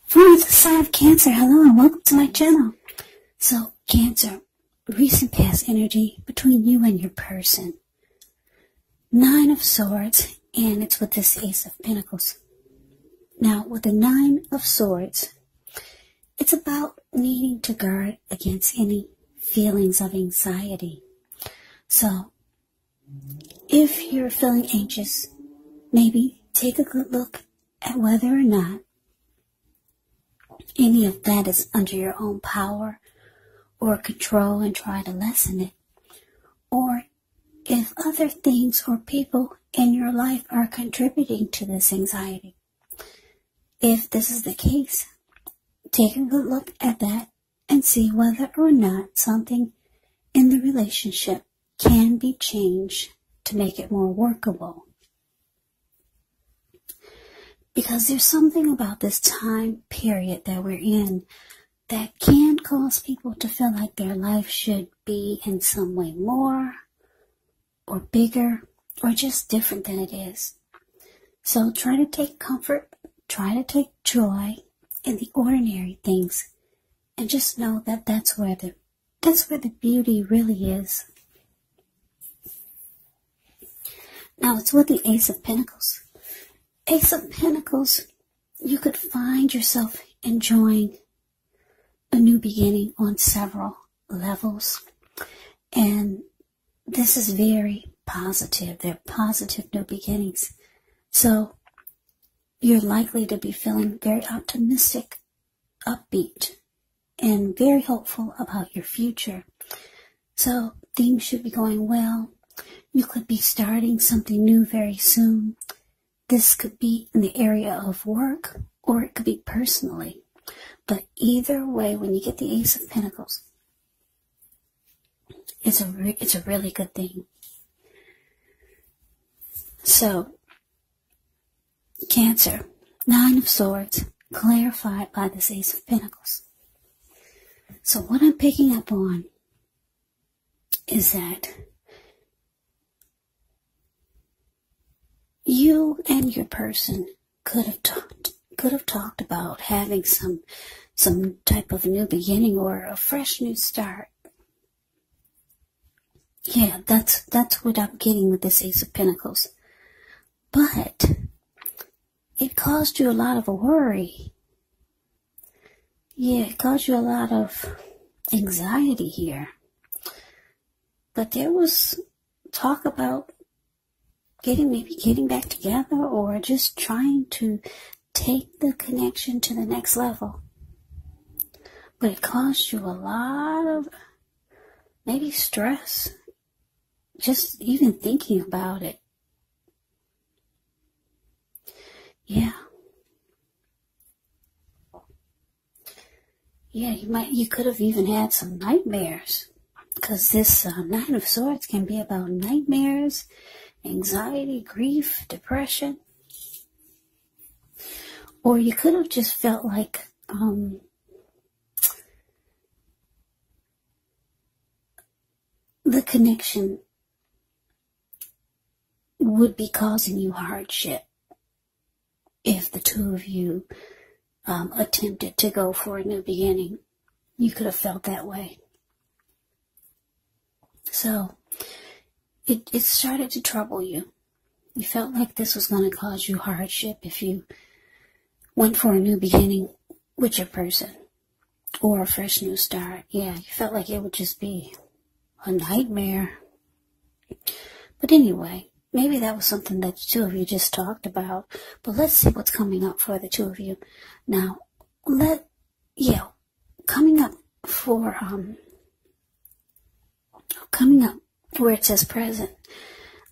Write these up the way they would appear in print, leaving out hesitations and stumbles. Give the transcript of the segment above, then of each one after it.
For the sign of Cancer, hello and welcome to my channel. So, Cancer, recent past energy between you and your person. 9 of Swords, and it's with this Ace of Pentacles. Now, with the 9 of Swords, it's about needing to guard against any feelings of anxiety. So, if you're feeling anxious, maybe take a good look at whether or not any of that is under your own power or control and try to lessen it. Or if other things or people in your life are contributing to this anxiety. If this is the case, take a good look at that and see whether or not something in the relationship can be changed to make it more workable. Because there's something about this time period that we're in that can cause people to feel like their life should be in some way more or bigger or just different than it is. So try to take comfort, try to take joy in the ordinary things, and just know that that's where the beauty really is. Now it's with the Ace of Pentacles. Ace of Pentacles, you could find yourself enjoying a new beginning on several levels. And this is very positive. They're positive new beginnings. So you're likely to be feeling very optimistic, upbeat, and very hopeful about your future. So things should be going well. You could be starting something new very soon. This could be in the area of work, or it could be personally. But either way, when you get the Ace of Pentacles, it's a really good thing. So, Cancer, 9 of Swords, clarified by this Ace of Pentacles. So what I'm picking up on is that you and your person could have talked about having some type of new beginning or a fresh new start. Yeah, that's what I'm getting with this Ace of Pentacles. But it caused you a lot of worry. Yeah, it caused you a lot of anxiety here. But there was talk about getting back together or just trying to take the connection to the next level. But it caused you a lot of maybe stress, just even thinking about it. Yeah. Yeah, you could have even had some nightmares, because this 9 of Swords can be about nightmares, anxiety, grief, depression. Or you could have just felt like the connection would be causing you hardship if the two of you attempted to go for a new beginning. You could have felt that way. So it started to trouble you. You felt like this was going to cause you hardship if you went for a new beginning with your person or a fresh new start. Yeah, you felt like it would just be a nightmare. But anyway, maybe that was something that the two of you just talked about. But let's see what's coming up for the two of you. Now, coming up where it says present,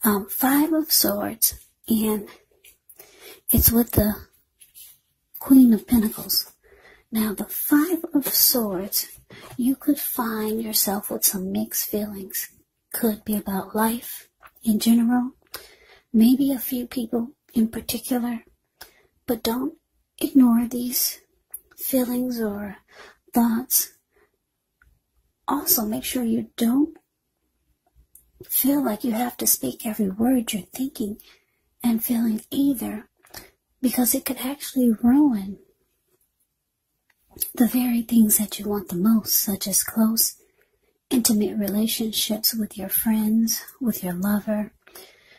5 of Swords, and it's with the Queen of Pentacles. Now, the 5 of Swords, you could find yourself with some mixed feelings. Could be about life in general, maybe a few people in particular, but don't ignore these feelings or thoughts. Also, make sure you don't feel like you have to speak every word you're thinking and feeling either, because it could actually ruin the very things that you want the most, such as close, intimate relationships with your friends, with your lover.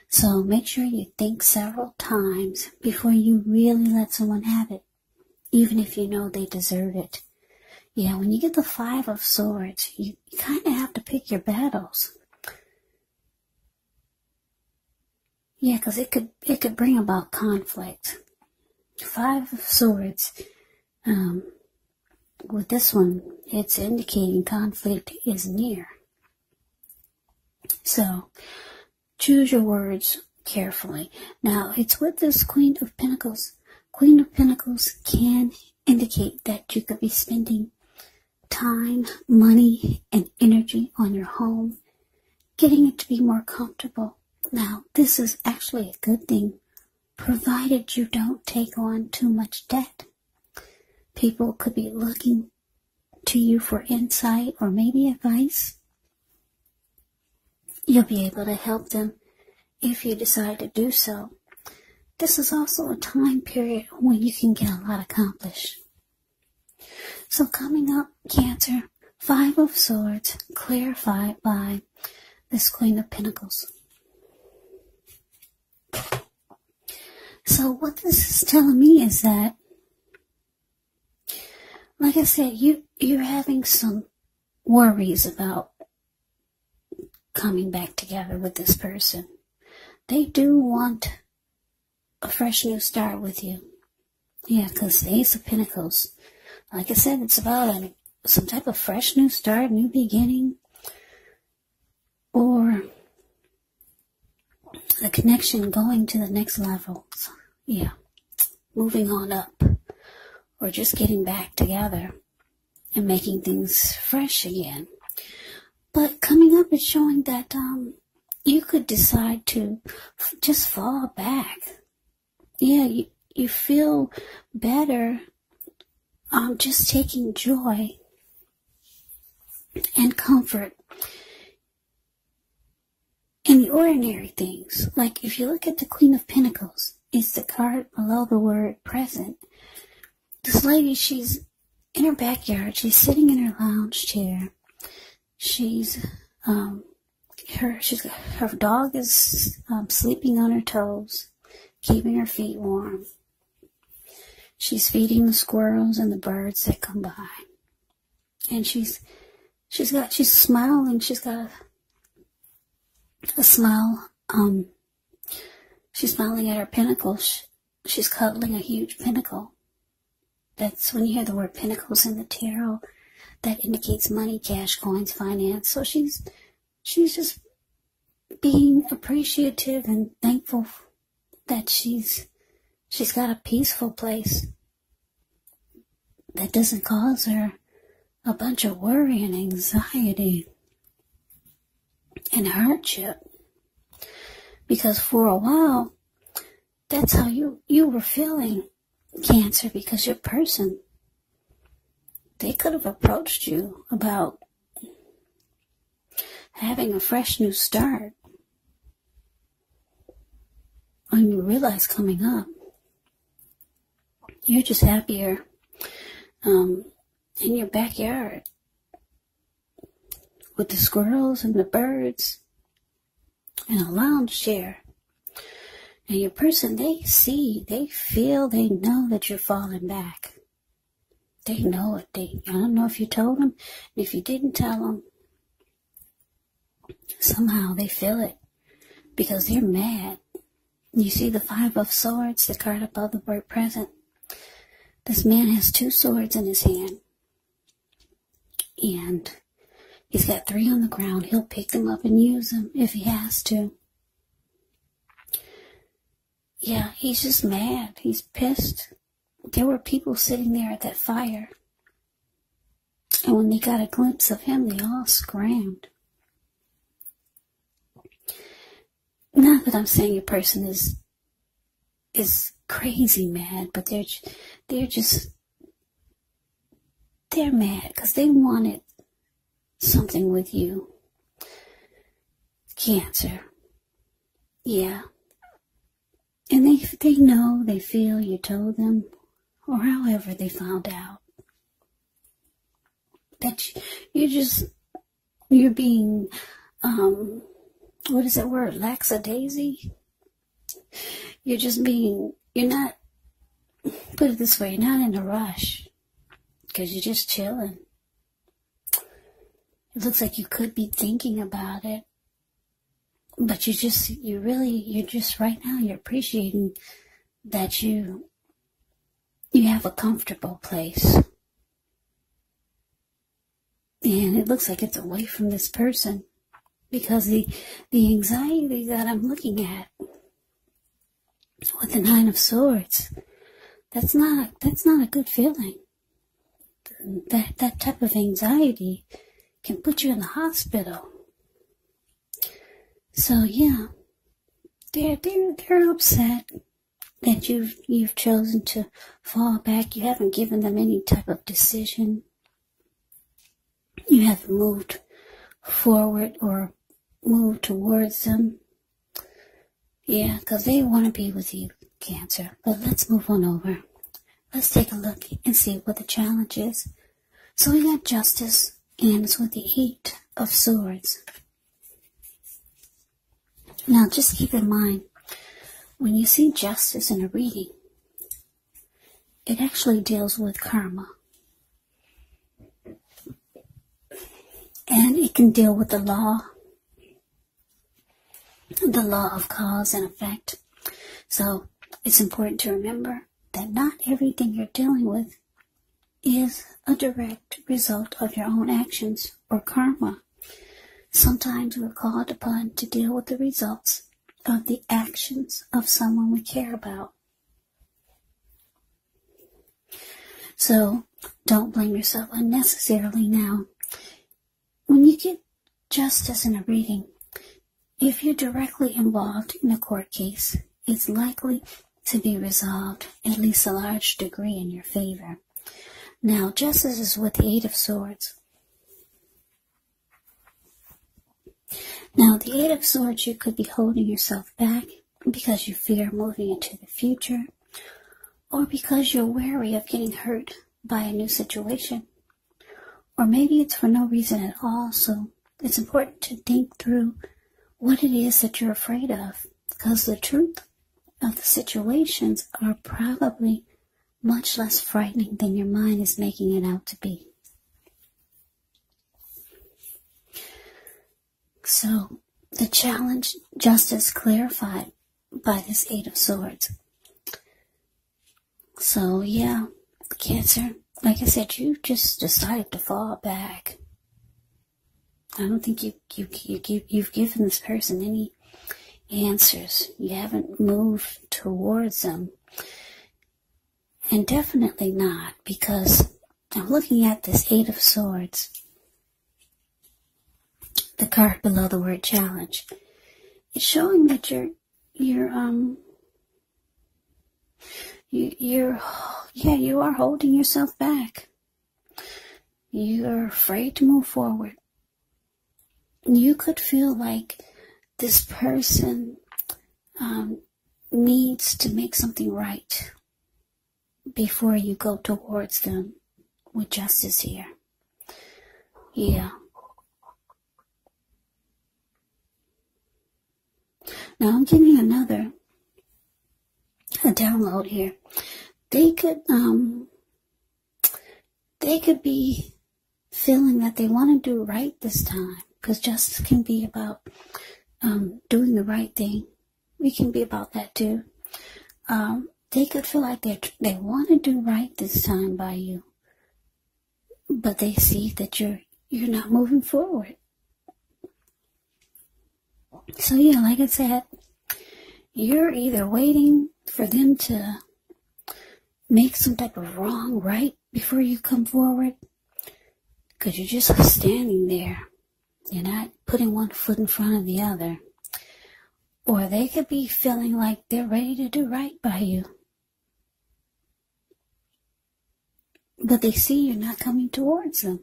So make sure you think several times before you really let someone have it, even if you know they deserve it. Yeah, when you get the Five of Swords, you kind of have to pick your battles. Yeah, because it could bring about conflict. Five of Swords, with this one, it's indicating conflict is near. So, choose your words carefully. Now, it's with this Queen of Pentacles. Queen of Pentacles can indicate that you could be spending time, money, and energy on your home, getting it to be more comfortable. Now, this is actually a good thing, provided you don't take on too much debt. People could be looking to you for insight or maybe advice. You'll be able to help them if you decide to do so. This is also a time period when you can get a lot accomplished. So coming up, Cancer, Five of Swords, clarified by this Queen of Pentacles. So what this is telling me is that, like I said, you're having some worries about coming back together with this person. They do want a fresh new start with you. Yeah, because the Ace of Pentacles, like I said, it's about some type of fresh new start, new beginning, or the connection going to the next level. So, yeah, moving on up, or just getting back together and making things fresh again. But coming up is showing that you could decide to just fall back. Yeah, you feel better just taking joy and comfort in the ordinary things. Like if you look at the Queen of Pentacles, it's the card below the word present. This lady, she's in her backyard. She's sitting in her lounge chair. She's her dog is sleeping on her toes, keeping her feet warm. She's feeding the squirrels and the birds that come by, and she's smiling. She's got a smile. She's smiling at her pinnacle. She's cuddling a huge pinnacle. That's when you hear the word pentacles in the tarot, that indicates money, cash, coins, finance. So she's just being appreciative and thankful that she's got a peaceful place that doesn't cause her a bunch of worry and anxiety and hardship. Because for a while, that's how you were feeling, Cancer, because your person, they could have approached you about having a fresh new start. And you realize coming up, you're just happier in your backyard with the squirrels and the birds and a lounge chair. And your person, they see, they feel, they know that you're falling back. They know it. I don't know if you told them. If you didn't tell them, somehow they feel it because they're mad. You see the Five of Swords, the card above the word present. This man has two swords in his hand. And he's got three on the ground. He'll pick them up and use them if he has to. Yeah, he's just mad. He's pissed. There were people sitting there at that fire. And when they got a glimpse of him, they all screamed. Not that I'm saying your person is crazy mad, but they're mad because they wanted something with you, Cancer. Yeah. And they know, they feel you told them, or however they found out. that you're being, what is that word, lackadaisy? You're not, put it this way, you're not in a rush, because you're just chilling. It looks like you could be thinking about it, but you're just right now, you're appreciating that you have a comfortable place. And it looks like it's away from this person, because the anxiety that I'm looking at with the Nine of Swords, that's not a good feeling. That type of anxiety can put you in the hospital. So yeah, they're upset that you've chosen to fall back. You haven't given them any type of decision. You haven't moved forward or moved towards them. Yeah, because they want to be with you, Cancer. But let's move on over. Let's take a look and see what the challenge is. So we got Justice, and it's with the Eight of Swords. Now, just keep in mind, when you see Justice in a reading, it actually deals with karma. And it can deal with the law of cause and effect. So it's important to remember that not everything you're dealing with is a direct result of your own actions or karma. Sometimes we're called upon to deal with the results of the actions of someone we care about. So don't blame yourself unnecessarily now. When you get Justice in a reading, if you're directly involved in a court case, it's likely to be resolved, at least a large degree, in your favor. Now, Justice is with the Eight of Swords. Now, the Eight of Swords, you could be holding yourself back because you fear moving into the future, or because you're wary of getting hurt by a new situation. Or maybe it's for no reason at all, so it's important to think through what it is that you're afraid of, because the truth of the situations are probably much less frightening than your mind is making it out to be. So, the challenge, Justice, clarified by this Eight of Swords. So, yeah, Cancer, like I said, you just decided to fall back. I don't think you've given this person any answers. You haven't moved towards them. And definitely not, because I'm looking at this Eight of Swords, the card below the word challenge. It's showing that you are holding yourself back. You're afraid to move forward. You could feel like this person needs to make something right before you go towards them with Justice here. Yeah. Now I'm getting a download here. They could be feeling that they want to do right this time, because Justice can be about doing the right thing. We can be about that too. They could feel like they want to do right this time by you, but they see that you're not moving forward. So yeah, like I said, you're either waiting for them to make some type of wrong right before you come forward, because you're just standing there. You're not putting one foot in front of the other. Or they could be feeling like they're ready to do right by you, but they see you're not coming towards them.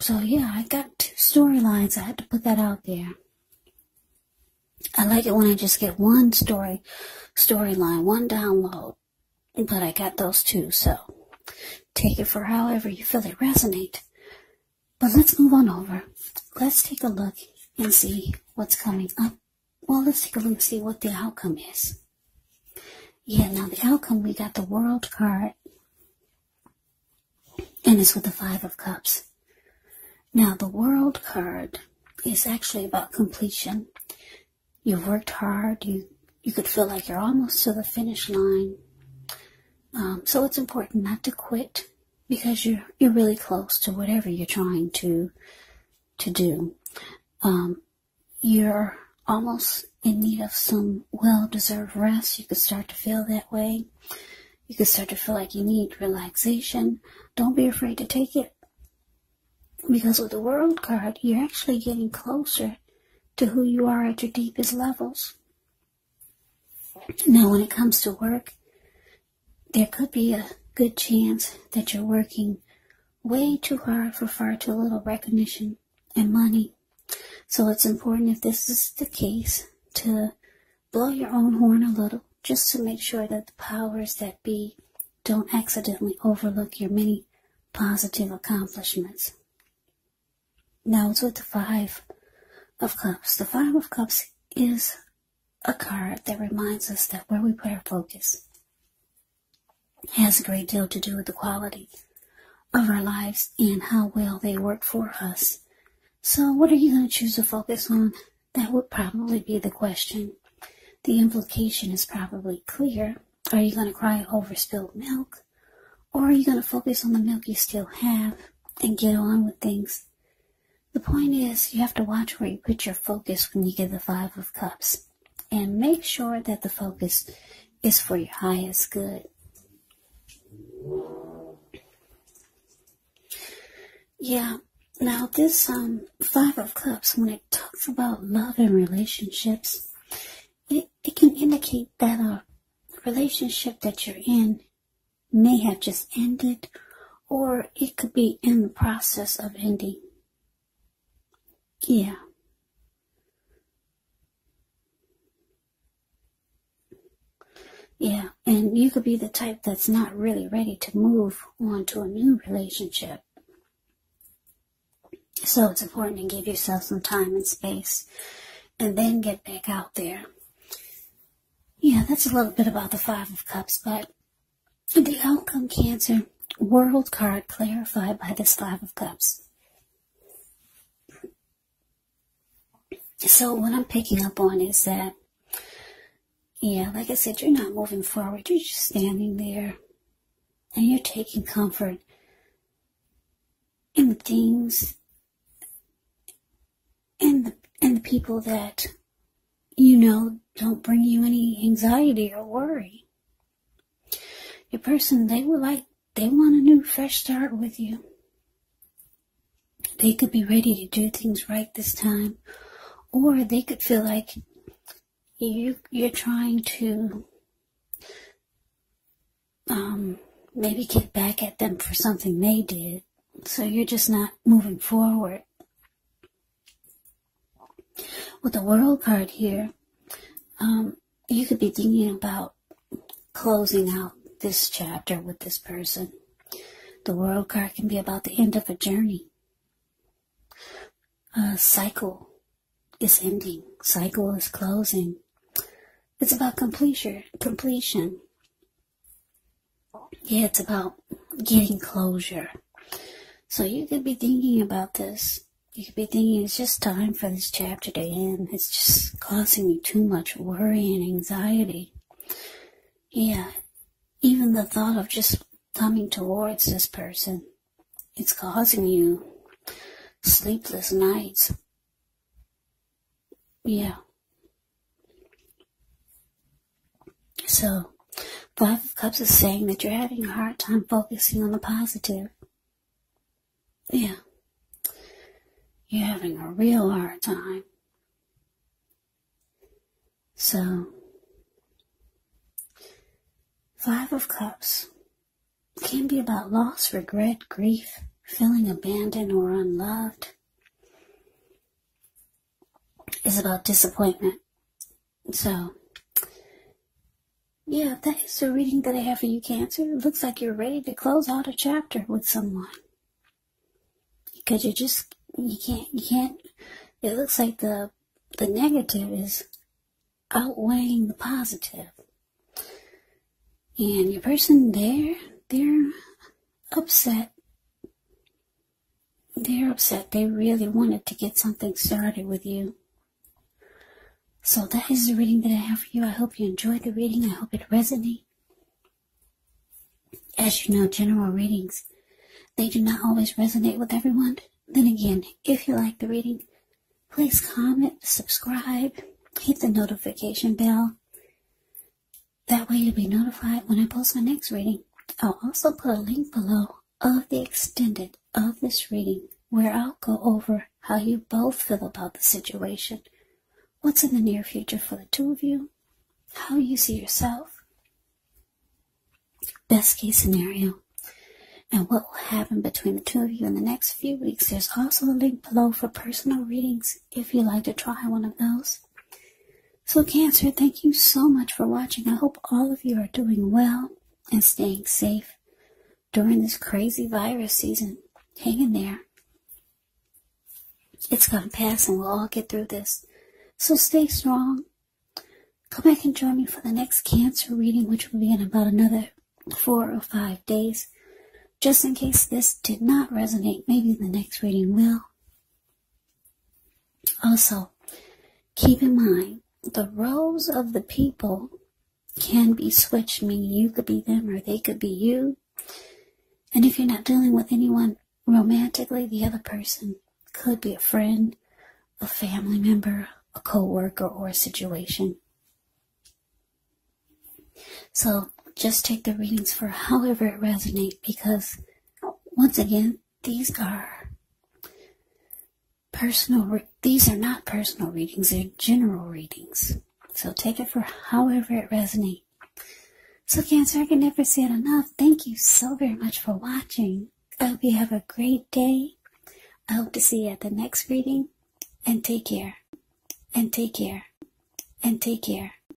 So yeah, I got two storylines. I had to put that out there. I like it when I just get one storyline, one download. But I got those two, so take it for however you feel it resonate. But let's move on over. Let's take a look and see what's coming up. Well, let's take a look and see what the outcome is. Yeah, now the outcome, we got the World card. And it's with the Five of Cups. Now, the World card is actually about completion. You've worked hard. You could feel like you're almost to the finish line. So it's important not to quit because you're really close to whatever you're trying to do. You're almost in need of some well-deserved rest. You could start to feel that way. You could start to feel like you need relaxation. Don't be afraid to take it. Because with the World card, you're actually getting closer to who you are at your deepest levels. Now, when it comes to work, there could be a good chance that you're working way too hard for far too little recognition and money. So it's important, if this is the case, to blow your own horn a little, just to make sure that the powers that be don't accidentally overlook your many positive accomplishments. Now it's with the Five of Cups. The Five of Cups is a card that reminds us that where we put our focus has a great deal to do with the quality of our lives and how well they work for us. So what are you going to choose to focus on? That would probably be the question. The implication is probably clear. Are you going to cry over spilled milk? Or are you going to focus on the milk you still have and get on with things? The point is, you have to watch where you put your focus when you get the Five of Cups. And make sure that the focus is for your highest good. Yeah, now this Five of Cups, when it talks about love and relationships, it can indicate that a relationship that you're in may have just ended, or it could be in the process of ending. Yeah. Yeah, and you could be the type that's not really ready to move on to a new relationship. So it's important to give yourself some time and space and then get back out there. Yeah, that's a little bit about the Five of Cups, but the outcome, Cancer, World card clarified by this Five of Cups. So what I'm picking up on is that, yeah, like I said, you're not moving forward. You're just standing there and you're taking comfort in the things and the people that you know don't bring you any anxiety or worry. Your person, they want a new fresh start with you. They could be ready to do things right this time, or they could feel like you're trying to maybe get back at them for something they did, so you're just not moving forward. With the World card here, you could be thinking about closing out this chapter with this person. The World card can be about the end of a journey. A cycle is ending. Cycle is closing. It's about completion. Yeah, it's about getting closure. So you could be thinking about this. You could be thinking it's just time for this chapter to end. It's just causing you too much worry and anxiety. Yeah, even the thought of just coming towards this person, it's causing you sleepless nights. Yeah. So, Five of Cups is saying that you're having a hard time focusing on the positive. Yeah. You're having a real hard time. So, Five of Cups can be about loss, regret, grief, feeling abandoned or unloved. It's about disappointment. So, Yeah, that is the reading that I have for you, Cancer. It looks like you're ready to close out a chapter with someone. Because you can't, it looks like the negative is outweighing the positive. And your person they're upset. They're upset. They really wanted to get something started with you. So that is the reading that I have for you. I hope you enjoyed the reading. I hope it resonates. As you know, general readings, they do not always resonate with everyone. Then again, if you like the reading, please comment, subscribe, hit the notification bell. That way you'll be notified when I post my next reading. I'll also put a link below of the extended of this reading where I'll go over how you both feel about the situation, what's in the near future for the two of you, how you see yourself, best case scenario, and what will happen between the two of you in the next few weeks. There's also a link below for personal readings if you'd like to try one of those. So Cancer, thank you so much for watching. I hope all of you are doing well and staying safe during this crazy virus season. Hang in there. It's going to pass and we'll all get through this. So stay strong. Come back and join me for the next Cancer reading, which will be in about another 4 or 5 days. Just in case this did not resonate, maybe the next reading will. Also, keep in mind, the roles of the people can be switched, meaning you could be them or they could be you. And if you're not dealing with anyone romantically, the other person could be a friend, a family member, a co-worker, or a situation. So just take the readings for however it resonates, because once again, these are not personal readings, they're general readings. So take it for however it resonates. So Cancer, I can never say it enough. Thank you so very much for watching. I hope you have a great day. I hope to see you at the next reading. And take care. And take care. And take care.